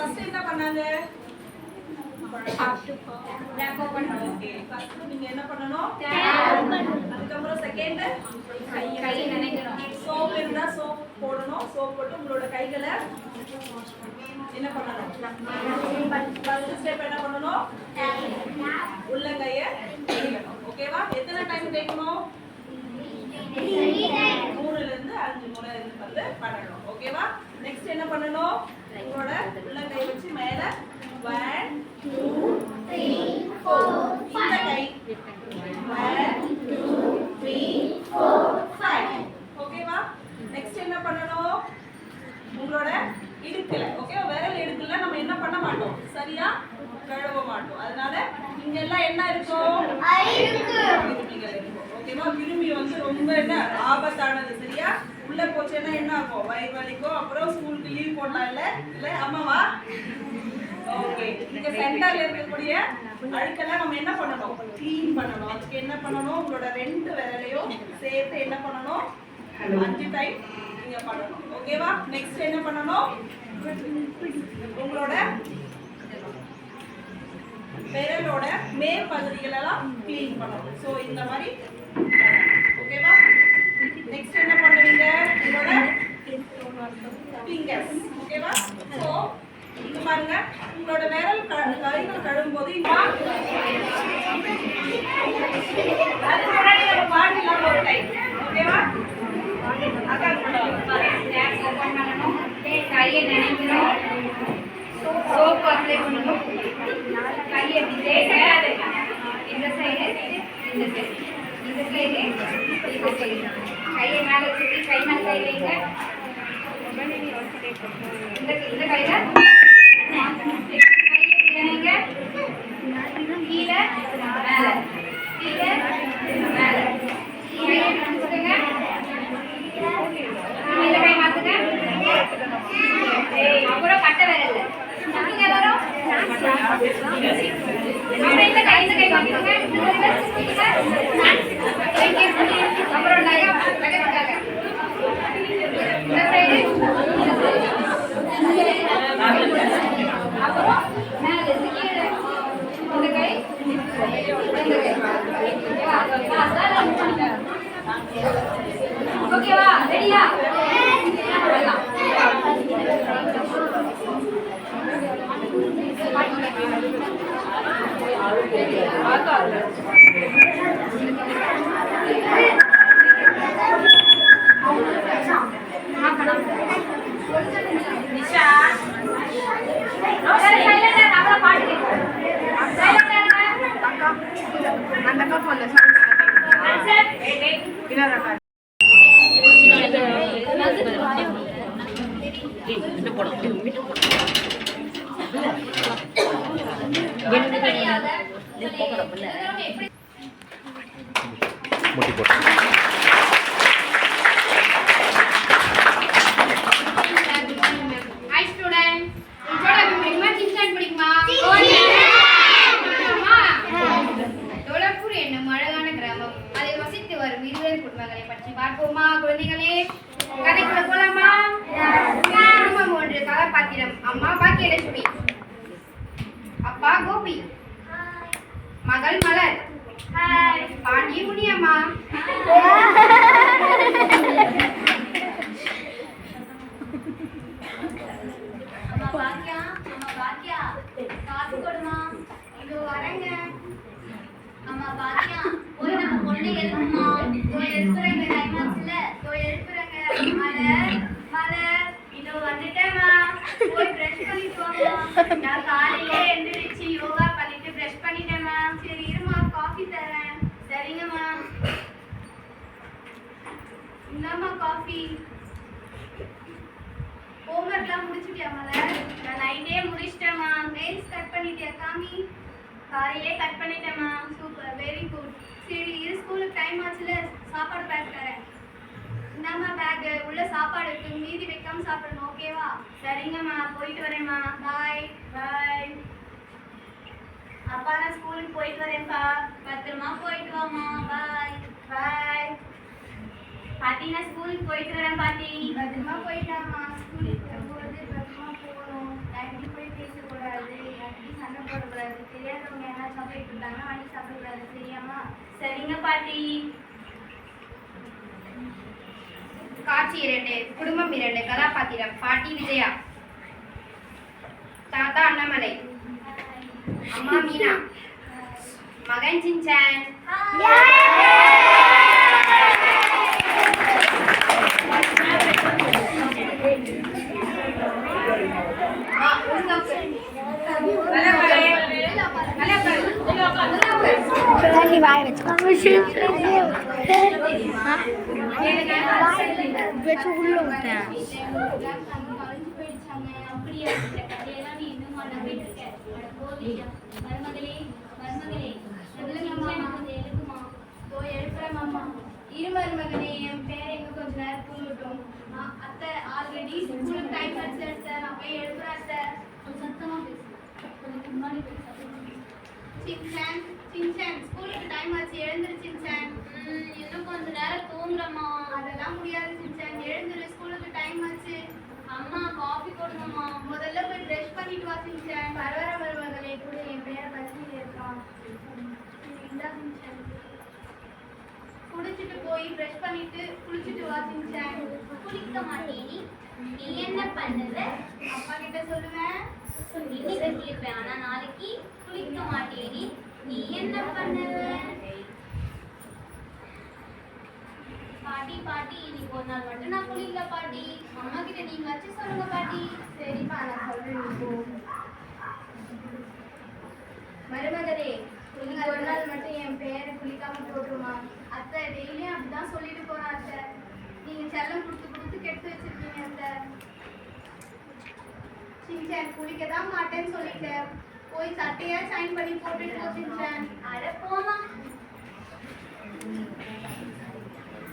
First என்ன பண்ணாங்க? Rape open பண்ணனும். ஓகே ஃபர்ஸ்ட் நீங்க என்ன பண்ணனும்? அதுக்கு அப்புறம் செகண்ட் கை நனைக்கணும். சோப் இருந்தா சோப் போடணும். சோப் போட்டு உங்களோட கைகளை என்ன பண்ணனும்? ஃபர்ஸ்ட் ஸ்டெப் என்ன பண்ணனும்? உள்ளங்கையை தேய்க்கணும். ஓகேவா? எத்தனை டைம் தேய்க்கணும்? 3 ல இருந்து 5 முறை வந்து பண்ணணும். ஓகேவா? நெக்ஸ்ட் என்ன பண்ணனும்? உங்களோட உள்ளங்கை வச்சு மேல 1 2 3 4 இந்த கை 1 2 3 4 5. ஓகேவா? நெக்ஸ்ட் என்ன பண்ணனும்? உங்களோட இடுக்குல, ஓகே, விரல் இடுக்குல நம்ம என்ன பண்ண மாட்டோம், சரியா கழுவ மாட்டோம். அதனால இங்க எல்லாம் என்ன இருக்கும்? கிருமிகள் இருக்கும். ஓகேவா? கிருமி வந்து ரொம்ப என்ன ஆபத்தானது. சரியா? உள்ள போச்சுன்னா என்ன ஆகும்? வயிறு வலிக்கும். அப்புறம் ஸ்கூலுக்கு லீவ் போடலாம். இல்ல அம்மாவா? ஓகே. இங்க சென்டர்ல இருக்கக்கூடிய அழுக்கெல்லாம் நம்ம என்ன பண்ணணும்? க்ளீன் பண்ணணும். அதுக்கு என்ன பண்ணணும்? உங்களோட 2 விரலையும் சேர்த்து என்ன பண்ணணும்? 5 டைம் நீங்க பண்ணணும். ஓகேவா? நெக்ஸ்ட் என்ன பண்ணணும்? உங்களோட விரலோட மேல் பகுதிகள் எல்லாம் க்ளீன் பண்ணணும். சோ இந்த மாதிரி, ஓகேவா? நெக்ஸ்ட் என்ன பண்ணுவீங்க? உங்களோட ஃபிங்கர்ஸ், ஓகேவா? சோ இங்க பாருங்க, உங்களோட விரல் கைகள் கழுவும் போது அது முன்னாடி நம்ம பாடிலாம் ஒரு டைம், ஓகேவா? கையை நினைக்கணும், சோப் அப்ளை பண்ணணும், கையை இப்படி தேய்க்காது, இந்த சைடு இந்த சைடு இந்த சைடு இந்த சைடு, கையை மேலே சுற்றி கை மேலே கை வைங்க, இந்த கையில கையை நினைங்க, கீழே மேலே கீழே மேலே கையை நினைச்சுக்கோங்க, இந்த கை மாத்துங்க, அப்புறம் கட்டை விரல் சுத்துங்க எல்லாரும், அப்புறம் இந்த கை மாத்திக்கோங்க, அப்புறம் நகை இந்த சைடு, அப்புறம் மேலே கீழே இந்த கை ஓகேவா? ரெடியா? நிஷா பாட்டு அந்த போன்ல முட்டி போட்டு பார்ப்போமா குழந்தைகளே? கதைக்குள்ள போலாமா? குடும்பம் ஒன்று கதாபாத்திரம். அம்மா பாக்கியலட்சுமி, அப்பா கோபி, மகள் மலர், பாண்டி முனியம்மா, காசு கொடுமா, இதோ வரங்க. அம்மா பாக்கியா, போய் நம்ம பொண்ணை எழுப்புமா, எழுப்புறங்க, டைம் ஆச்சுல, எழுப்புறங்க. மலர் மலர், இதோ வந்துட்டேம்மா, போய் பிரஷ் பண்ணிட்டு வாமா. நான் காலையிலே எழுந்திரிச்சு யோகா பண்ணிட்டு பிரஷ் பண்ணிட்டேம்மா. சரி இருமா, காஃபி தரேன். சரிங்கம்மா, இந்தாம்மா காஃபி. ஹோம்ஒர்க்லாம் முடிச்சுட்டியா மலர்? நான் நைட்டே முடிச்சிட்டேம்மா. நெயில்ஸ் கட் பண்ணிட்டியா காமி? காலையிலே கட் பண்ணிட்டேம்மா. Super, very good. சரி இரு, ஸ்கூலுக்கு டைம் ஆச்சுல, சாப்பாடு பேக் தரேன். இந்தாம்மா பேக், உள்ள சாப்பாடு இருக்கு, மீதி வைக்காம சாப்பிடணும், ஓகேவா? சரிங்கம்மா, போயிட்டு வரேம்மா. பாய் பாய். அப்பா நான் ஸ்கூலுக்கு போயிட்டு வரேன்ப்பா. பத்திரமா போயிட்டு வாமா. பாய் பாய். பாட்டி நான் ஸ்கூலுக்கு போயிட்டு வரேன் பாட்டி. பத்திரமா போயிட்டாமா. ஸ்கூலுக்கு போகும்போது பத்திரமா போகணும். தேங்க்யூ போயிட்டு சாக்லேட் கொடுத்தாங்கன்னா வாங்கி சாப்பிடக்கூடாது சரியாம்மா? சரிங்க பாட்டி. காட்சி 2 குடும்பம் 2 கதாபாத்திரம் பாட்டி விஜயா, தாத்தா அண்ணாமலை, அம்மா மீனா, மகன் சின்சான். தண்ணி வாய வச்சுக்கோங்க வச்சு உள்ள விட்டேன். அப்படியா இந்த கதையெல்லாம் நீ இன்னுமா நம்பிட்டு இருக்க? மருமகளே மருமகளே எழுதுமா. போய் எழுப்புறேன் மாமா. இரு மருமகனே, என் பேரை இன்னும் கொஞ்ச நேரம் தூங்கட்டும். அத்தை ஆல்ரெடி ஸ்கூலுக்கு டைம் ஆச்சு அத்தை, நான் போய் எழுப்புறேன் அத்தை. சத்தமா பேசு, கொஞ்சம் முன்னாடி பேசு. சின்சான் சின்சான் ஸ்கூலுக்கு டைம் ஆச்சு, எழுந்துரு சின்சான். இன்னும் கொஞ்ச நேரம் தூங்குறேம்மா. அதெல்லாம் முடியாது சின்சான், எழுந்துரு, ஸ்கூலுக்கு டைம் ஆச்சு. அம்மா காஃபி போடுங்கம்மா. முதல்ல போய் ப்ரஷ் பண்ணிட்டு வா சின்சான். பரவாயில்ல மருமகளே, கூட என் பேரை பஸ்ஸில் இருக்கான். இந்தா சின்சான், குடிச்சிட்டு போய் ப்ரஷ் பண்ணிட்டு குளிச்சிட்டு வா சின்சான். குளிக்க மாட்டேன் நீ என்ன பண்ணுவ? அப்பா கிட்ட சொல்லுவேன். இன்னைக்கு குளிப்பேன், ஆனா நாளைக்கு குளிக்க மாட்டேன் நீ என்ன பண்ணுவ? பாட்டி பாட்டி இன்னைக்கு ஒரு நாள் மட்டும் நான் குளிக்கல பாட்டி. அம்மா கிட்ட நீங்களாச்சும் சொல்லுங்க பாட்டி. சரிப்பா நான் சொல்றேன். இப்போ மருமகளே, நீங்க ஒரு நாள் மட்டும் என் பேரை குளிக்காம போட்டுருமா? அத்தை டெய்லியும் அப்படிதான் சொல்லிட்டு போறேன் அத்தை. நீங்க செல்லம் கொடுத்து கொடுத்து கெடுத்து வச்சிருக்கீங்க அத்தை. சின்சான் குளிக்க தான் மாட்டேன்னு சொல்லிட்டேன், போய் சட்டையா சைன் பண்ணி போட்டுட்டு போ சின்சான். அட போமா.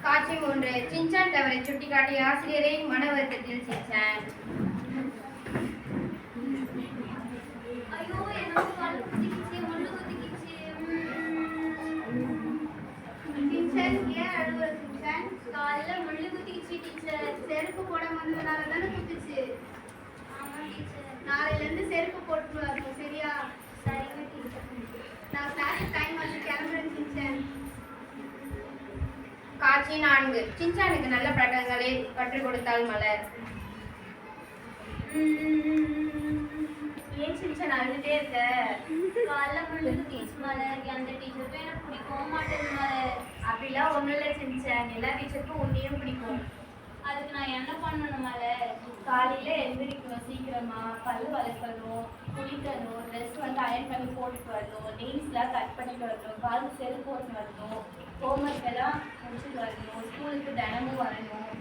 காட்சி 3 சின்சான் தவறை சுட்டிக்காட்டி ஆசிரியரை மன வருத்தத்தில் சின்சான். ஐயோ எனக்கு கால் குத்திக்கிச்சு, முள்ளு குத்திக்கிச்சு. சின்சான் ஏன் அழுவுற சின்சான்? காலில் முள்ளு குத்திக்கிச்சு டீச்சர். செருப்பு போட வந்ததுனால தானே குத்திச்சு. ஆமா டீச்சர். நாளையிலேருந்து செருப்பு போட்டு வரணும் சரியா? சரிங்க டீச்சர். நான் கிளாஸ் டைம் ஆச்சு, கிளம்புறேன் சின்சான். காட்சி 4 சின்சானுக்கு நல்ல பழக்கங்களை கற்றுக் கொடுத்தாள் மலர். ஏன் சின்சான் அழுதுட்டே இருக்க? காலைல முள்ளு குத்திக்கிச்சு மலர். அந்த டீச்சருக்கும் எனக்கு பிடிக்கவும் மாட்டேங்குது மலர். அப்படிலாம் ஒன்றும் இல்லை சின்சான், எல்லா டீச்சருக்கும் உன்னையும் பிடிக்கும். அதுக்கு நான் என்ன பண்ணணும் மலர்? காலையில் எழுந்திரிக்கணும் சீக்கிரமா, பல்லு வளர்க்கணும், குளிக்கணும், ட்ரெஸ் வந்து அயன் பண்ணி போட்டுட்டு வரணும், நெயில்ஸ்லாம் கட் பண்ணிட்டு வரணும், கால் செருப்பு போட்டு வரணும், ஹோம்ஒர்க் எல்லாம் முடிச்சுட்டு வரணும், ஸ்கூலுக்கு தினமும் வரணும்.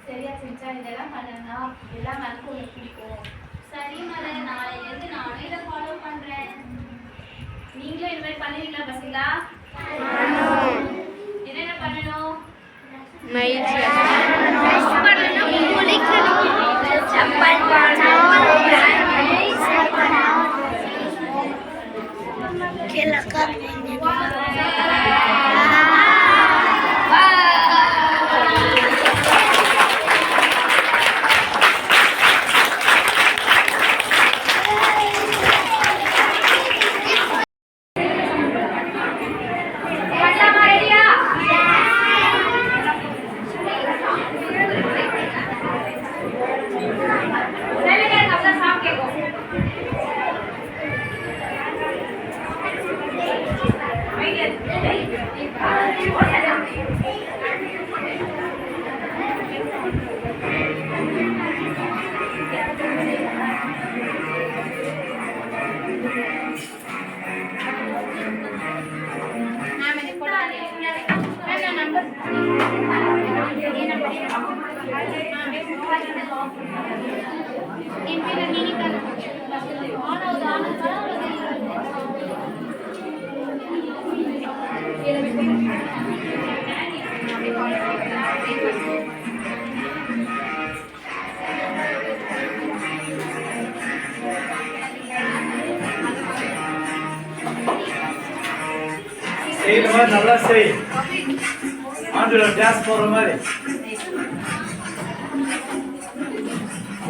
சரியா சின்சான்? இதெல்லாம் பண்ணனா எல்லா மேம்க்கும் உனக்கு பிடிக்கும். சரி மலர், நாளையிலேருந்து நானும் இதை ஃபாலோ பண்ணுறேன். நீங்களும் இது மாதிரி பண்ணுவீங்களா பசங்களா? என்னென்ன பண்ணணும்? இந்த மாதிரி நல்லா செய். ஆண்டுல டான்ஸ் போடுற மாதிரி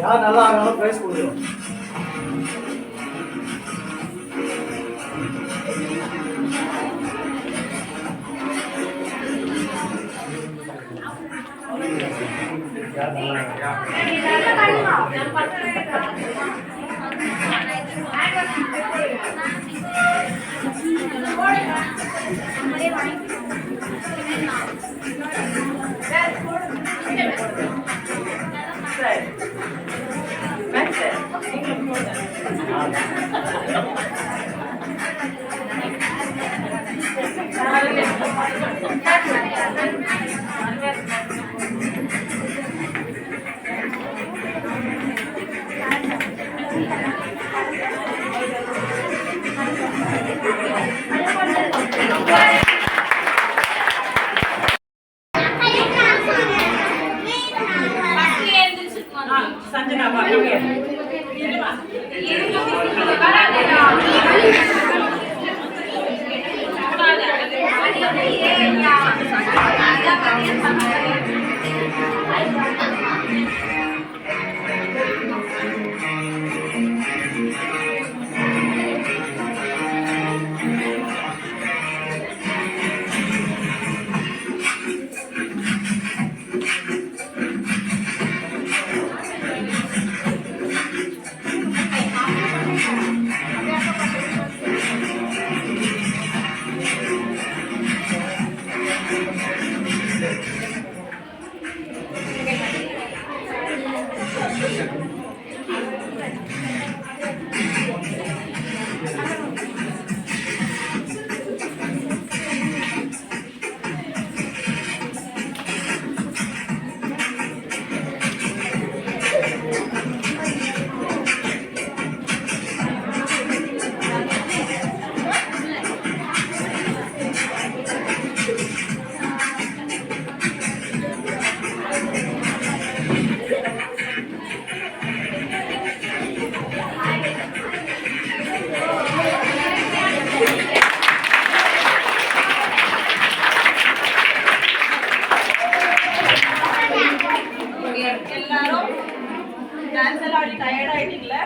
யார் நல்லா ஆனாலும் பிரைஸ் கொடுக்குறோம். சஞ்சனா பாருங்க எல்லாரும் டான்ஸ் எல்லாம் ஆடி டயர்ட் ஆயிட்டீங்களா?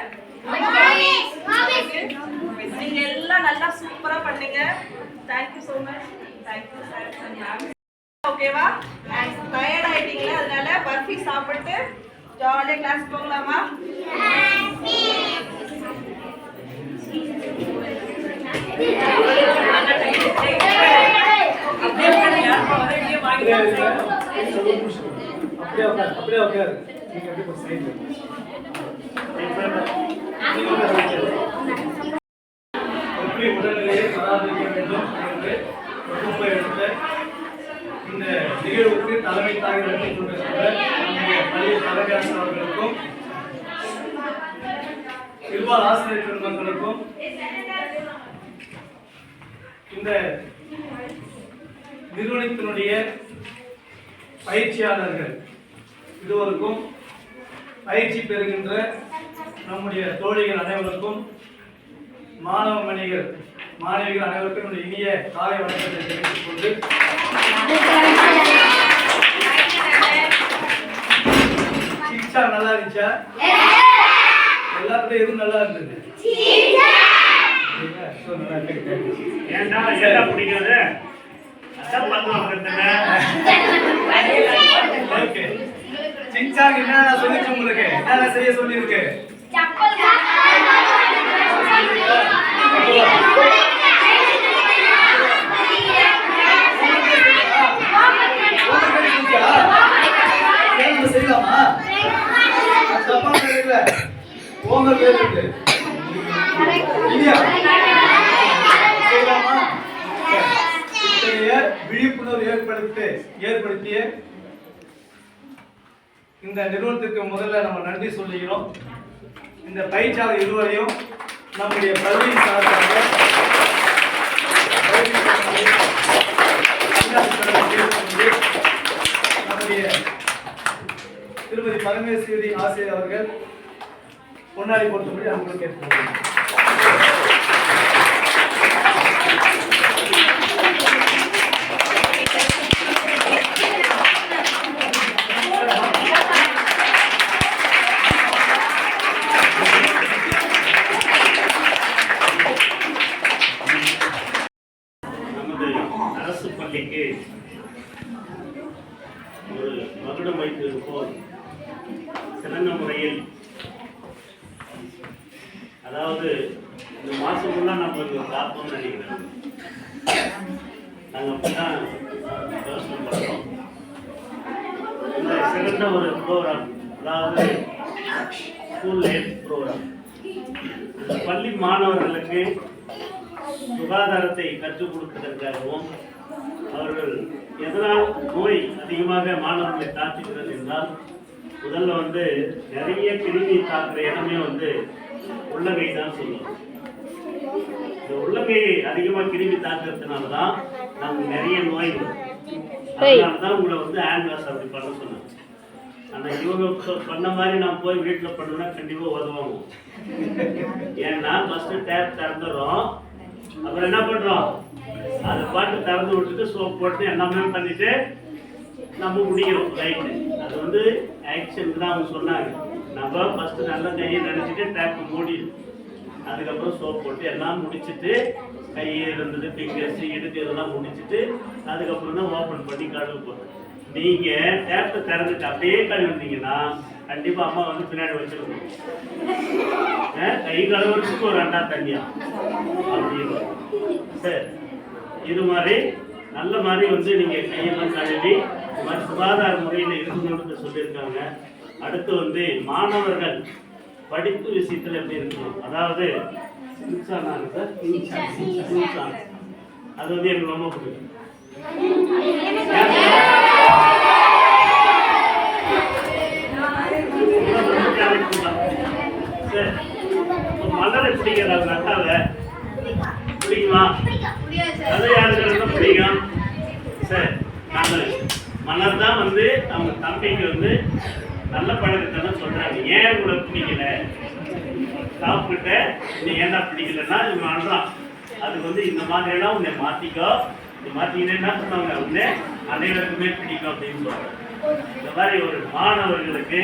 நீங்க எல்லாம் நல்லா சூப்பரா பண்ணீங்க. Thank you so much. Thank you sir and ma'am. ஓகேவா? டயர்ட் ஆயிட்டீங்களா? அதனால பர்ஃபி சாப்பிட்டு ஜாலியா கிளாஸ் போகலாமா? அப்படியே உட்காரு. நீங்க அப்படியே ஒரு சைடுல. எப்படி உடல்நிலையை பராமரிக்க வேண்டும் என்று வகுப்பை எடுத்த இந்த நிகழ்வுக்கு தலைமை தாங்கி நடத்தி கொண்டிருக்கிற நம்முடைய பள்ளி தலைமையாளர் அவர்களுக்கும் நிர்வாக ஆசிரியர் பெருமக்களுக்கும் இந்த நிறுவனத்தினுடைய பயிற்சியாளர்கள் இருவருக்கும் பயிற்சி பெறுகின்ற நம்முடைய தோழிகள் அனைவருக்கும் மாணவ மணிகள் மாணவிகள் அனைவருக்கும் என்னுடைய இனிய காலை வணக்கத்தை தெரிவித்துக் கொண்டு சிக்ஷா நல்லா இருந்துச்சா? எல்லாத்துலயும் எதுவும் நல்லா இருந்தது? ஏன்டா என்ன பிடிக்கிறது? ஓகே. சிங்சாங் என்ன சொல்லிச்சு உங்களுக்கு? என்ன செய்ய சொல்லியிருக்கு? செய்யலாமா? தப்பா தெரியல. உங்க பேர் இருக்கு. செய்யலாமா? விழிப்புணர்வு ஏற்படுத்திய இந்த நிறுவனத்திற்கு முதல்ல நம்ம நன்றி சொல்லுகிறோம். இந்த பயிற்சியாளர் இருவரையும் நம்முடைய பள்ளி சார்பாக நம்முடைய திருமதி பரமேஸ்வரி ஆசிரியர் அவர்கள் பொன்னாடி போட்டும்படி அவங்களுக்கு கேட்டுக்கொள்கிறேன். அதாவது இந்த மாசம் ஃபுல்லாக நம்ம இங்கே பார்ப்போம்னு நினைக்கிறேன். நாங்கள் அப்படிதான் யோசனை பண்ணுறோம். இந்த சிறந்த ஒரு ப்ரோக்ராம், அதாவது ஸ்கூல் லைஃப் ப்ரோக்ராம், பள்ளி மாணவர்களுக்கு சுகாதாரத்தை கற்றுக் கொடுப்பதற்காகவும் அவர்கள் எதனால் நோய் அதிகமாக மாணவர்களை தாக்குகிறது என்றால் முதல்ல வந்து நிறைய கிருமி தாக்குற இடமே வந்து உள்ளங்கை தான் சொல்லுவோம். இந்த உள்ளங்கை அதிகமாக கிருமி தாக்குறதுனால தான் நமக்கு நிறைய நோய் வரும். அதனால தான் உங்களை வந்து ஹேண்ட் வாஷ் அப்படி பண்ண சொன்னாங்க. ஆனால் இவங்க பண்ண மாதிரி நான் போய் வீட்டில் பண்ணோம்னா கண்டிப்பாக உதவாங்க. ஏன்னா ஃபஸ்ட்டு டேப் திறந்துடுறோம், அப்புறம் என்ன பண்ணுறோம், அதை பாட்டு திறந்து விட்டுட்டு சோப் போட்டு எல்லாமே பண்ணிட்டு நம்ம முடிக்கிறோம். ரைட்டு, அது வந்து ஆக்ஷன் தான் அவங்க சொன்னாங்க. நம்ம ஃபஸ்ட்டு நல்லா கையை நினச்சிட்டு டேப் மூடிடும், அதுக்கப்புறம் சோப் போட்டு எல்லாம் முடிச்சுட்டு கையை இருந்தது ஃபிங்கர்ஸ் இடுக்கு இதெல்லாம் முடிச்சுட்டு அதுக்கப்புறம் தான் ஓப்பன் பண்ணி கழுவு போடுறோம். நீங்கள் டேப்பை திறந்துட்டு அப்படியே கழுவிட்டீங்கன்னா கண்டிப்பாக அம்மா வந்து பின்னாடி வச்சுருக்கணும். கை கழுவுறதுக்கு ஒரு 2 தண்ணியா அப்படின்னு. சரி, இது மாதிரி நல்ல மாதிரி வந்து நீங்கள் கையெல்லாம் கழுவி இது மாதிரி சுகாதார முறையில் இருக்கணும்னு சொல்லியிருக்காங்க. அடுத்து வந்து மாணவர்கள் படிப்பு விஷயத்தில் எப்படி இருக்கணும், அதாவது அது வந்து எனக்கு ரொம்ப பிடிக்கும். மலரை பிடிக்கிறாங்க, நட்டாவை பிடிக்குமா? அது யாருக்கு பிடிக்கும்? சரி, நல்லது. மலர் தான் வந்து அவங்க தம்பிக்கு வந்து நல்ல பழக்கத்தை சொல்றாங்க. ஏன் உங்களை பிடிக்கல, சாப்பிட்ட நீ ஏன்னா பிடிக்கலன்னா இவங்க அனுறான். அதுக்கு வந்து இந்த மாதிரியெல்லாம் உன்னை மாற்றிக்கோ, நீ மாற்றிக்கினே என்ன சொன்னாங்க, உன்னை அனைவருக்குமே பிடிக்கும் அப்படின்னு சொல்றாங்க. இந்த மாதிரி ஒரு மாணவர்களுக்கு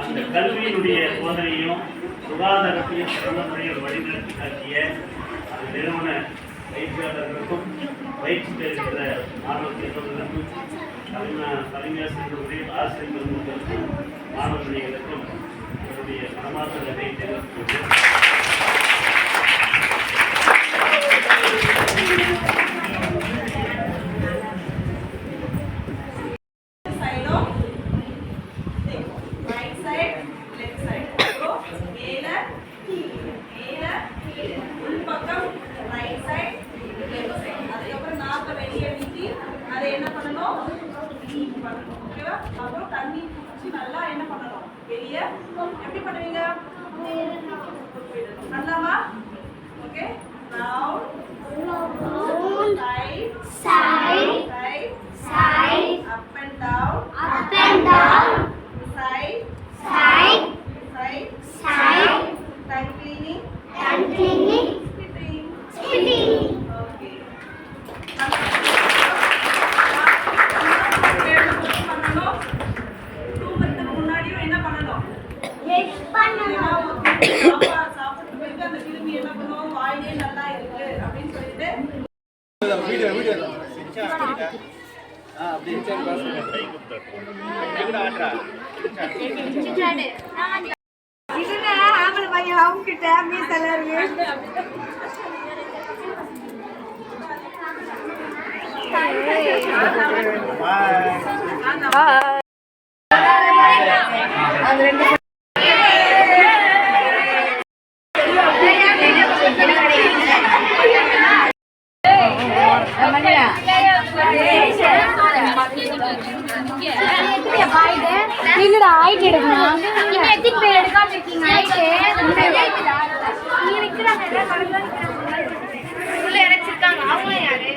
அந்த கல்வியினுடைய போதனையும் சுகாதாரத்தையும் சிறந்த முறையில் வழிநடத்தி காட்டிய அந்த நிறுவன பயிற்சியாளர்களுக்கும் பயிற்சி பெறுகின்ற மாணவ செல்வங்களுக்கும் கலைஞர்களுடைய ஆசிரியர்களுக்கும் மாணவர்களுக்கும் என்னுடைய மனமார்ந்த நன்றியை தெரிவித்துள்ளேன். என்ன பண்ணணும், ஓகேவா? அப்புறம் தண்ணி குடிச்சு நல்லா என்ன பண்ணணும், வெளியே எப்படி பண்ணுவீங்க, பண்ணலாமா? Okay, round side side up and down side tongue cleaning spitting. Okay, முன்னாடியும் என்ன பண்ணணும், சாப்பிட்டு போயிட்டு அந்த கிருமி என்ன பண்ணுவோம், வாயிலே நல்லா இருக்கு அப்படின்னு சொல்லிட்டு ஆம்பளை பையன் அவங்க கிட்ட மீஸ் எல்லாருமே இல்லடா ஆயிட்டு எடுக்கணும். நீங்க எத்திக்கு பேர் எடுக்காம இருக்கீங்க? நீங்க நிக்கிறாங்க உள்ள இறச்சிருக்காங்க. அவங்க யாரு?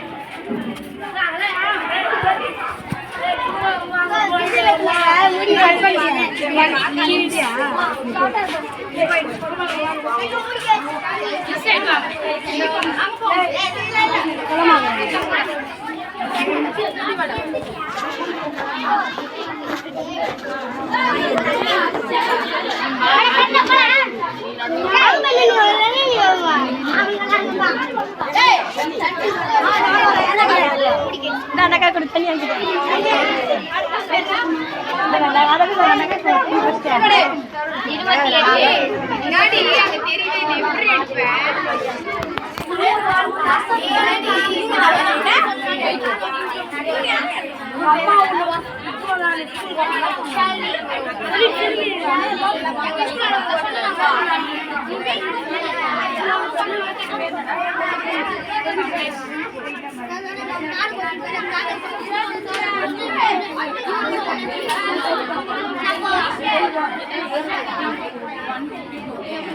முன்னாடி அங்க தெரியவே Thank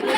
you.